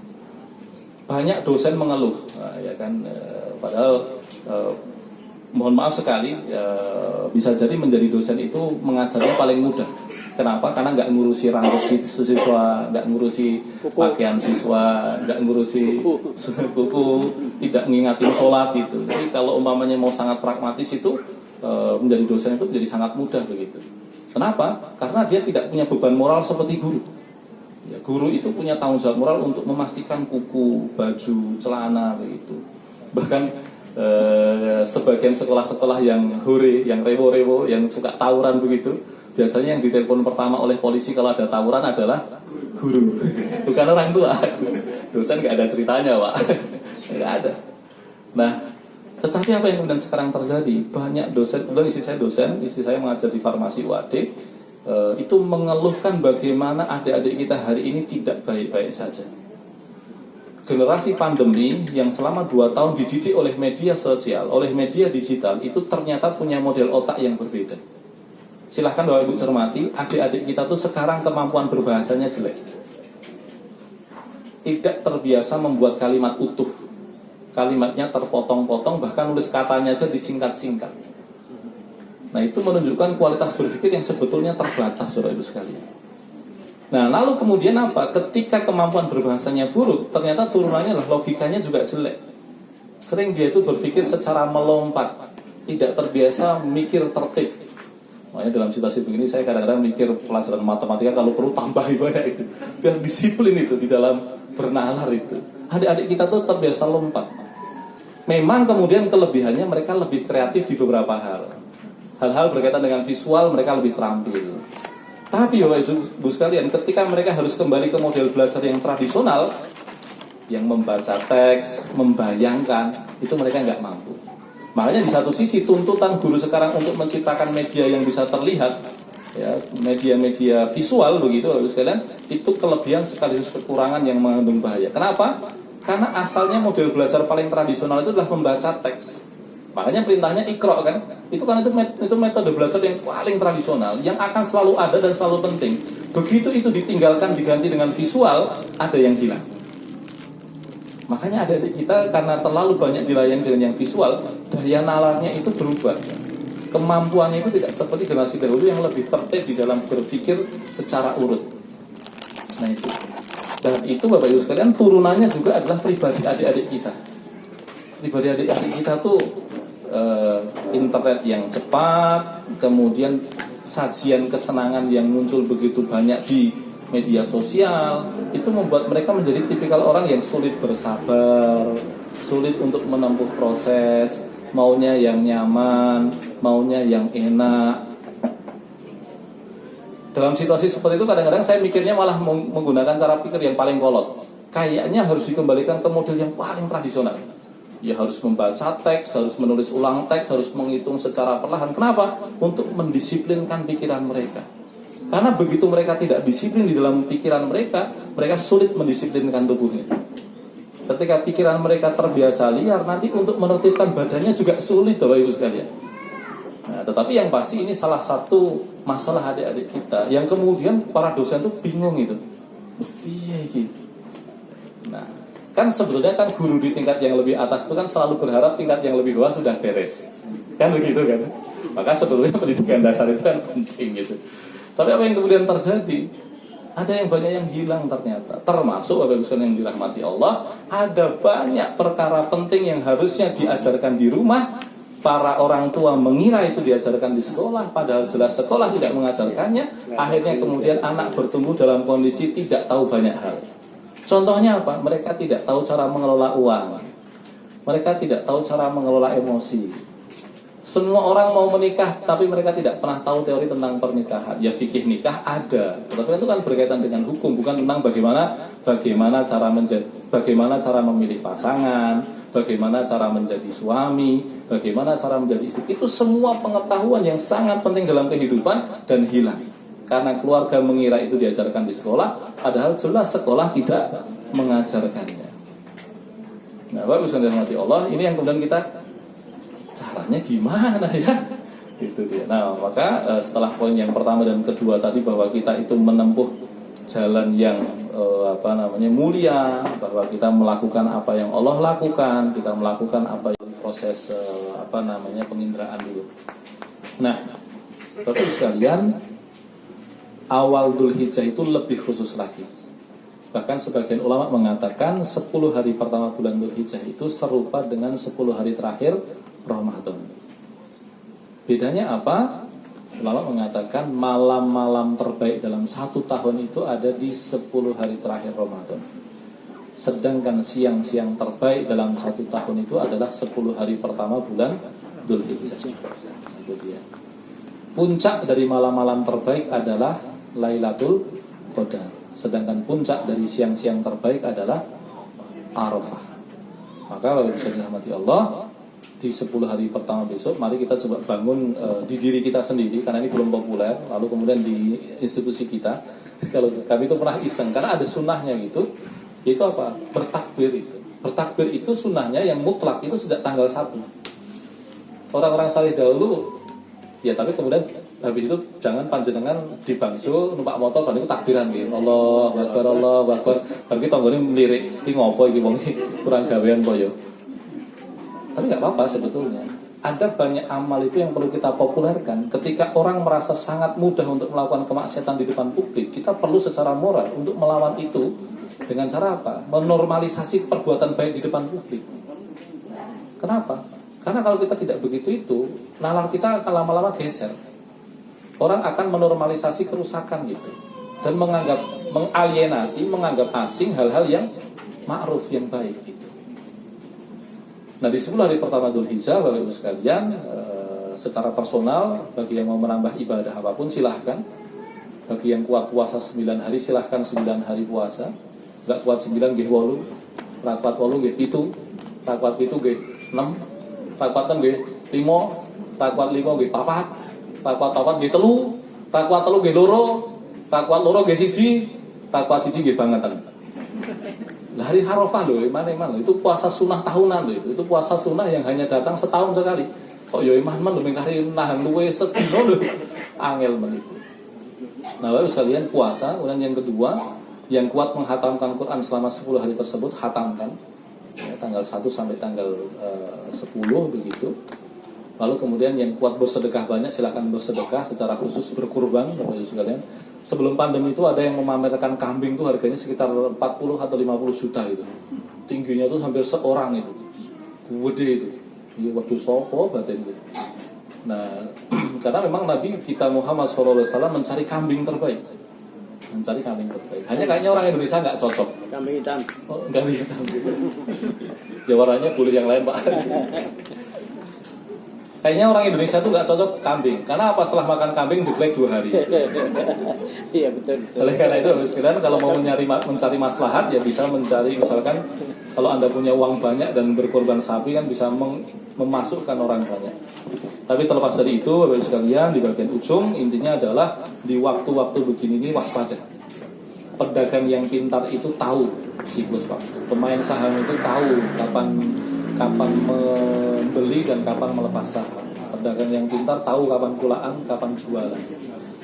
Banyak dosen mengeluh, ya kan, padahal mohon maaf sekali, bisa jadi menjadi dosen itu mengajarnya paling mudah. Kenapa? Karena nggak ngurusi rambut siswa, nggak ngurusi pakaian siswa, nggak ngurusi buku, tidak ngingatin sholat gitu. Jadi kalau umpamanya mau sangat pragmatis itu menjadi dosen itu menjadi sangat mudah begitu. Kenapa? Karena dia tidak punya beban moral seperti guru. Ya, guru itu punya tanggung jawab moral untuk memastikan kuku, baju, celana begitu. Bahkan sebagian sekolah-sekolah yang hore, yang rewo-rewo, yang suka tawuran begitu, Biasanya yang ditelepon pertama oleh polisi kalau ada tawuran adalah guru, bukan orang tua. Dosen nggak ada ceritanya, Pak. Nggak ada. Nah, tetapi apa yang kemudian sekarang terjadi? Banyak dosen, kebetulan istri saya mengajar di farmasi UAD, itu mengeluhkan bagaimana adik-adik kita hari ini tidak baik-baik saja. Generasi pandemi yang selama 2 tahun dididik oleh media sosial, oleh media digital, itu ternyata punya model otak yang berbeda. Silahkan Bapak Ibu cermati, adik-adik kita tuh sekarang kemampuan berbahasanya jelek. Tidak terbiasa membuat kalimat utuh. Kalimatnya terpotong-potong, bahkan nulis katanya aja disingkat-singkat. Nah, itu menunjukkan kualitas berpikir yang sebetulnya terbatas, Bapak Ibu sekalian. Nah, lalu kemudian apa? Ketika kemampuan berbahasanya buruk, ternyata turunannya lah logikanya juga jelek. Sering dia itu berpikir secara melompat, tidak terbiasa mikir tertib. Makanya dalam situasi begini saya kadang-kadang mikir pelajaran matematika kalau perlu tambahin banyak itu, biar disiplin itu di dalam bernalar itu. Adik-adik kita tuh terbiasa lompat. Memang kemudian kelebihannya mereka lebih kreatif di beberapa hal. Hal-hal berkaitan dengan visual mereka lebih terampil. Tapi Bapak Ibu sekalian, ketika mereka harus kembali ke model belajar yang tradisional, yang membaca teks, membayangkan, itu mereka nggak mampu. Makanya di satu sisi tuntutan guru sekarang untuk menciptakan media yang bisa terlihat, ya, media-media visual begitu, Bapak Ibu sekalian, itu kelebihan sekaligus kekurangan yang mengandung bahaya. Kenapa? Karena asalnya model belajar paling tradisional itu adalah membaca teks. Makanya perintahnya Iqra kan? Itu metode belajar yang paling tradisional, yang akan selalu ada dan selalu penting. Begitu itu ditinggalkan diganti dengan visual, ada yang hilang. Makanya adik-adik kita karena terlalu banyak dilayani dengan yang visual, daya nalarnya itu berubah. Kemampuannya itu tidak seperti generasi dahulu yang lebih tertib di dalam berpikir secara urut. Nah itu. Dan itu Bapak Ibu sekalian turunannya juga adalah pribadi adik-adik kita. Pribadi adik-adik kita tuh internet yang cepat, kemudian sajian kesenangan yang muncul begitu banyak di media sosial, itu membuat mereka menjadi tipikal orang yang sulit bersabar, sulit untuk menempuh proses, maunya yang nyaman, maunya yang enak. Dalam situasi seperti itu kadang-kadang saya mikirnya malah menggunakan cara pikir yang paling kolot. Kayaknya harus dikembalikan ke model yang paling tradisional. Ya harus membaca teks, harus menulis ulang teks, harus menghitung secara perlahan. Kenapa? Untuk mendisiplinkan pikiran mereka. Karena begitu mereka tidak disiplin di dalam pikiran mereka, mereka sulit mendisiplinkan tubuhnya. Ketika pikiran mereka terbiasa liar, nanti untuk menertibkan badannya juga sulit, Bapak Ibu sekalian. Nah, tetapi yang pasti ini salah satu masalah adik-adik kita, yang kemudian para dosen itu bingung itu. Iya gitu. Nah, kan sebetulnya kan guru di tingkat yang lebih atas itu kan selalu berharap tingkat yang lebih bawah sudah beres. Kan begitu kan? Maka sebetulnya pendidikan dasar itu kan penting gitu. Tapi apa yang kemudian terjadi? Ada yang banyak yang hilang ternyata. Termasuk Bapak Ibu sekalian yang dirahmati Allah, ada banyak perkara penting yang harusnya diajarkan di rumah. Para orang tua mengira itu diajarkan di sekolah, padahal jelas sekolah tidak mengajarkannya. Akhirnya kemudian anak bertumbuh dalam kondisi tidak tahu banyak hal. Contohnya apa? Mereka tidak tahu cara mengelola uang. Mereka tidak tahu cara mengelola emosi. Semua orang mau menikah, tapi mereka tidak pernah tahu teori tentang pernikahan. Ya fikih nikah ada, tetapi itu kan berkaitan dengan hukum, bukan tentang bagaimana cara memilih pasangan, bagaimana cara menjadi suami, bagaimana cara menjadi istri. Itu semua pengetahuan yang sangat penting dalam kehidupan dan hilang. Karena keluarga mengira itu diajarkan di sekolah, padahal jelas sekolah tidak mengajarkannya. Nah, Bapak Ibu dirahmati Allah, ini yang kemudian kita caranya gimana ya? Itu dia. Nah, maka setelah poin yang pertama dan kedua tadi bahwa kita itu menempuh jalan yang mulia, bahwa kita melakukan apa yang Allah lakukan, kita melakukan apa yang proses penginderaan dulu. Nah, Bapak sekalian, awal Dzulhijjah itu lebih khusus lagi. Bahkan sebagian ulama mengatakan 10 hari pertama bulan Dzulhijjah itu serupa dengan 10 hari terakhir Ramadan. Bedanya apa? Ulama mengatakan malam-malam terbaik dalam 1 tahun itu ada di 10 hari terakhir Ramadan. Sedangkan siang-siang terbaik dalam 1 tahun itu adalah 10 hari pertama bulan Dzulhijjah. Itu dia. puncak dari malam-malam terbaik adalah Lailatul Qadar. Sedangkan puncak dari siang-siang terbaik adalah Arafah. Maka Bapak bisa dirahmati Allah, di 10 hari pertama besok mari kita coba bangun di diri kita sendiri, karena ini belum populer, lalu kemudian di institusi kita. Kalau kami itu pernah iseng, karena ada sunnahnya gitu, itu apa? Bertakbir itu. Bertakbir itu sunnahnya yang mutlak itu sejak tanggal 1. Orang-orang saleh dahulu, ya tapi kemudian habis itu jangan panjenengan di bangsu numpak motor kan itu takbiran gitu. Allahu Akbar, Allahu Akbar. Bagi tanggane melirik, iki ngopo iki wong kurang gawean kok ya. Tapi nggak apa-apa sebetulnya. Ada banyak amal itu yang perlu kita populerkan. Ketika orang merasa sangat mudah untuk melakukan kemaksiatan di depan publik, kita perlu secara moral untuk melawan itu dengan cara apa? Menormalisasi perbuatan baik di depan publik. Kenapa? Karena kalau kita tidak begitu itu, nalar kita akan lama-lama geser. Orang akan menormalisasi kerusakan gitu, dan mengalienasi, menganggap asing hal-hal yang ma'ruf, yang baik gitu. Nah di 10 hari pertama Dzulhijjah, Bapak Ibu sekalian, secara personal bagi yang mau menambah ibadah apapun silahkan. Bagi yang kuat puasa 9 hari silahkan 9 hari puasa. Gak kuat 9 nggih 8, ra kuat 8 nggih 7, ra kuat 7 nggih 6, ra kuat 6 nggih 5, ra kuat 5 nggih 4, ra kuat 4 nggih 3, ra kuat 3 nggih 2, ra kuat 2 nggih 1, ra kuat 1 nggih bangetan. Nah, hari Arafah loh, iman itu puasa sunnah tahunan loh, itu puasa sunnah yang hanya datang setahun sekali. Kok ya iman loh, mengkari nahan luwe sedino loh, angel men itu. Nah, Bapak sekalian puasa, kemudian yang kedua, yang kuat menghatamkan Quran selama 10 hari tersebut, hatamkan, ya, tanggal 1 sampai tanggal 10 begitu. Lalu kemudian yang kuat bersedekah banyak, silakan bersedekah secara khusus berkurban, Bapak Ibu sekalian. Sebelum pandemi itu ada yang memamerkan kambing tuh harganya sekitar 40 atau 50 juta itu. Tingginya tuh hampir seorang itu. Gede itu. Iya waktu sopo batin itu. Nah, karena memang Nabi kita Muhammad SAW mencari kambing terbaik. Mencari kambing terbaik. Hanya kayaknya orang Indonesia nggak cocok. Kambing hitam. Oh, kambing hitam. Ya warnanya boleh yang lain, Pak. Kayaknya orang Indonesia tuh nggak cocok kambing. Karena apa? Setelah makan kambing jelek 2 hari. Iya betul. Oleh karena itu sebenarnya kalau mau mencari maslahat ya bisa mencari, misalkan kalau Anda punya uang banyak dan berkorban sapi kan bisa memasukkan orang banyak. Tapi terlepas dari itu Bapak Ibu sekalian, di bagian ujung intinya adalah di waktu-waktu begini ini waspada. Pedagang yang pintar itu tahu siklus waktu. Pemain saham itu tahu kapan membeli dan kapan melepas saham. Pedagang yang pintar tahu kapan pulaan, kapan jualan.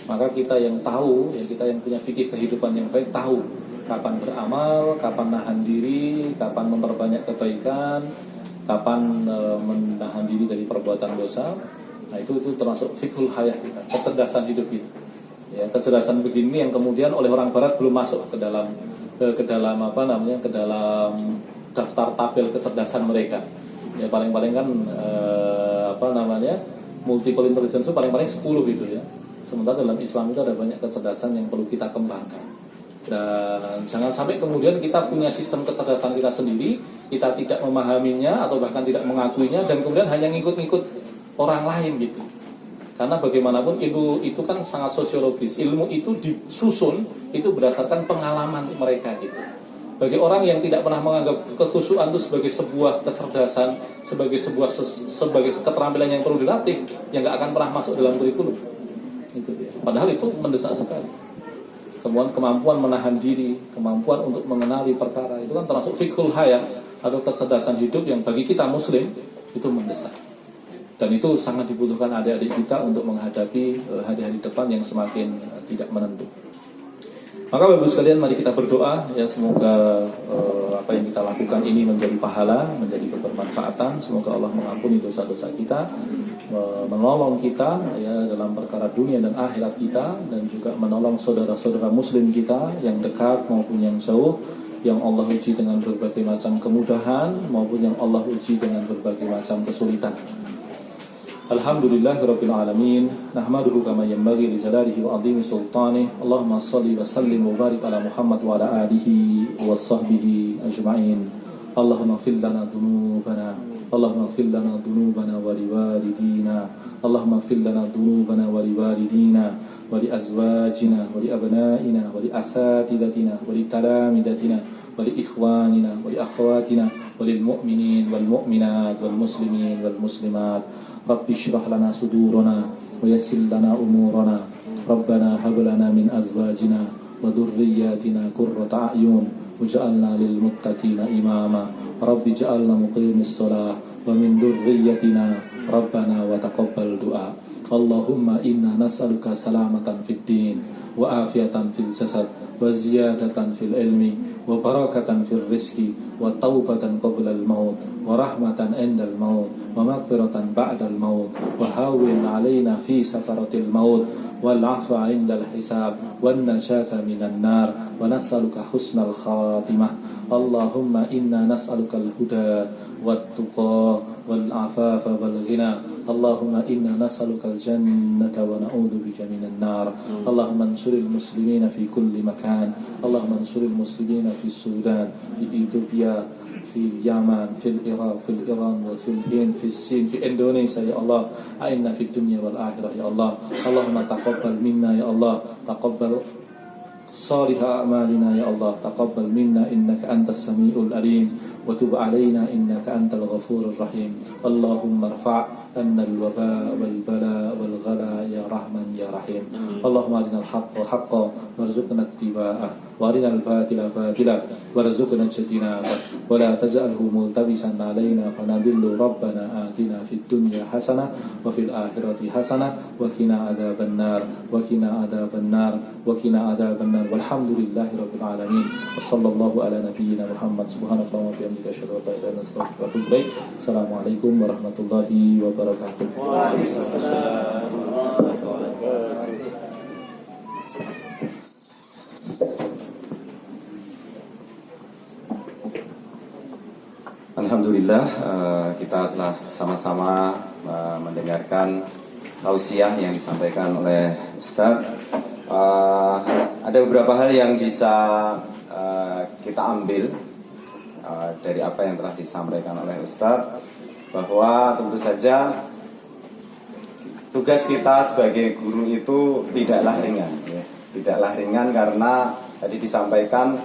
Maka kita yang tahu, ya kita yang punya fikih kehidupan yang baik tahu kapan beramal, kapan nahan diri, kapan memperbanyak kebaikan, kapan menahan diri dari perbuatan dosa. Nah itu termasuk fikhul hayah kita, kecerdasan hidup kita. Ya, kecerdasan begini yang kemudian oleh orang Barat belum masuk ke dalam daftar tabel kecerdasan mereka. Ya paling-paling kan multiple intelligence itu paling-paling 10 gitu ya. Sementara dalam Islam itu ada banyak kecerdasan yang perlu kita kembangkan. Dan jangan sampai kemudian kita punya sistem kecerdasan kita sendiri, kita tidak memahaminya atau bahkan tidak mengakuinya dan kemudian hanya ngikut-ngikut orang lain gitu. Karena bagaimanapun ilmu itu kan sangat sosiologis. Ilmu itu disusun itu berdasarkan pengalaman mereka gitu. Bagi orang yang tidak pernah menganggap kekhusyuan itu sebagai sebuah kecerdasan, sebagai keterampilan yang perlu dilatih, yang nggak akan pernah masuk dalam kurikulum. Itu dia. Padahal itu mendesak sekali. Kemampuan menahan diri, kemampuan untuk mengenali perkara itu kan termasuk fikhul hayat atau kecerdasan hidup yang bagi kita Muslim itu mendesak. Dan itu sangat dibutuhkan adik-adik kita untuk menghadapi hari-hari depan yang semakin tidak menentu. Maka Bapak-Ibu sekalian, mari kita berdoa ya semoga apa yang kita lakukan ini menjadi pahala, menjadi kebermanfaatan. Semoga Allah mengampuni dosa-dosa kita, menolong kita ya dalam perkara dunia dan akhirat kita, dan juga menolong saudara-saudara Muslim kita yang dekat maupun yang jauh, yang Allah uji dengan berbagai macam kemudahan maupun yang Allah uji dengan berbagai macam kesulitan. Alhamdulillahirabbil alamin, nahmaduhu kama yanbaghi li jalalihi wa 'azimi sultanihi. Allahumma shalli wa sallim wa barik ala Muhammad wa ala alihi wa sahbihi ajma'in. Allahumma ighfir lana dhunubana اللهم اغفر لنا ذنوبنا ولوالدينا اللهم اغفر لنا ذنوبنا ولوالدينا ولأزواجنا ولأبنائنا ولأساتذتنا ولتلامذتنا ولإخواننا ولأخواتنا وللمؤمنين والمؤمنات والمسلمين والمسلمات رب اشرح لنا صدورنا ويسر لنا أمورنا ربنا هب لنا من أزواجنا وذرياتنا قرة أعين وجعلنا للمتقين إماما رب اجعلنا مقيم الصلاة ومن ذريتنا ربنا وتقبل دعاء اللهم إنا نسألك سلامة في الدين وعافية في الجسد وزيادة في العلم وبركة في الرزق وتوبة قبل الموت ورحمة عند الموت ومغفرة بعد الموت وهون علينا في سكرة الموت والعفو عند الحساب والنجاة من النار ونسألك حسن الخاتمة اللهم إنا نسألك الهدى والتقى والعفاف والغنى اللهم إنا نسألك الجنة ونعوذ بك من النار اللهم انصر المسلمين في كل مكان اللهم انصر المسلمين في السودان في إثيوبيا في اليمن في العراق في الإيران وفي الهند في الصين في إندونيسيا يا الله أعنا في الدنيا والآخرة يا الله اللهم تقبل منا يا الله تقبل صالح أعمالنا يا الله تقبل منا إنك أنت السميع العليم وتب علينا إنك أنت الغفور الرحيم اللهم ارفع عنا الوباء والبلاء والغلاء يا رحمن يا رحيم اللهم أرنا الحق حقا وارزقنا اتباعه وأرنا الباطل باطلا وارزقنا اجتنابه ولا تجعله ملتبسا علينا فنضل ربنا آتنا في الدنيا حسنة وفي الآخرة حسنة وقنا عذاب النار وقنا عذاب النار وقنا عذاب النار والحمد لله رب العالمين وصلى الله على نبينا محمد سبحانك اللهم وبحمدك أشهد أن لا إله إلا أنت أستغفرك وأتوب إليك السلام عليكم ورحمة الله وبركاته. Alhamdulillah, kita telah bersama-sama mendengarkan tausiah yang disampaikan oleh Ustadz. Ada beberapa hal yang bisa kita ambil dari apa yang telah disampaikan oleh Ustadz, bahwa tentu saja tugas kita sebagai guru itu tidaklah ringan, ya. Tidaklah ringan karena tadi disampaikan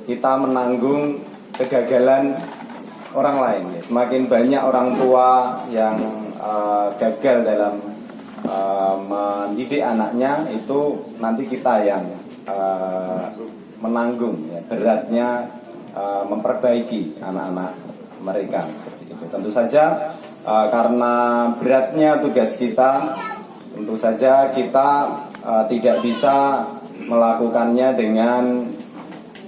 kita menanggung kegagalan orang lain, ya. Semakin banyak orang tua yang gagal dalam mendidik anaknya, itu nanti kita yang menanggung, ya, beratnya memperbaiki anak-anak mereka seperti itu. Tentu saja karena beratnya tugas kita, tentu saja kita tidak bisa melakukannya dengan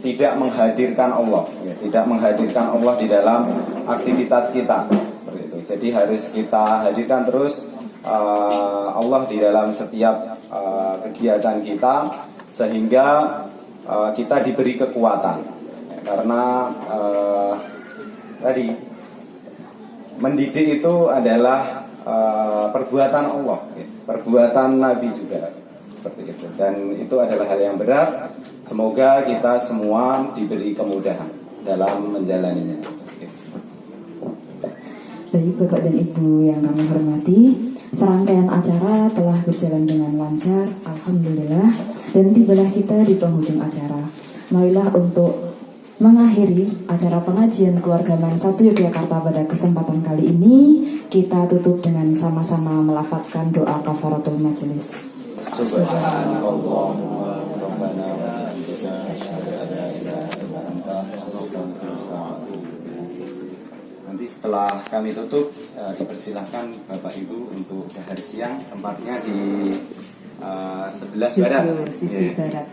tidak menghadirkan Allah, ya, tidak menghadirkan Allah di dalam aktivitas kita, seperti itu. Jadi harus kita hadirkan terus Allah di dalam setiap kegiatan kita, sehingga kita diberi kekuatan, ya, karena tadi mendidik itu adalah perbuatan Allah, ya, perbuatan Nabi juga, seperti itu. Dan itu adalah hal yang berat. Semoga kita semua diberi kemudahan dalam menjalaninya. Baik Bapak dan Ibu yang kami hormati, serangkaian acara telah berjalan dengan lancar, Alhamdulillah. Dan tibalah kita di penghujung acara. Marilah untuk mengakhiri acara pengajian Keluargaman 1 Yogyakarta pada kesempatan kali ini, kita tutup dengan sama-sama melafazkan doa kafaratul majelis. Subhanallah. Nanti setelah kami tutup, dipersilahkan Bapak Ibu untuk dahar siang, tempatnya di sebelah barat, sisi barat.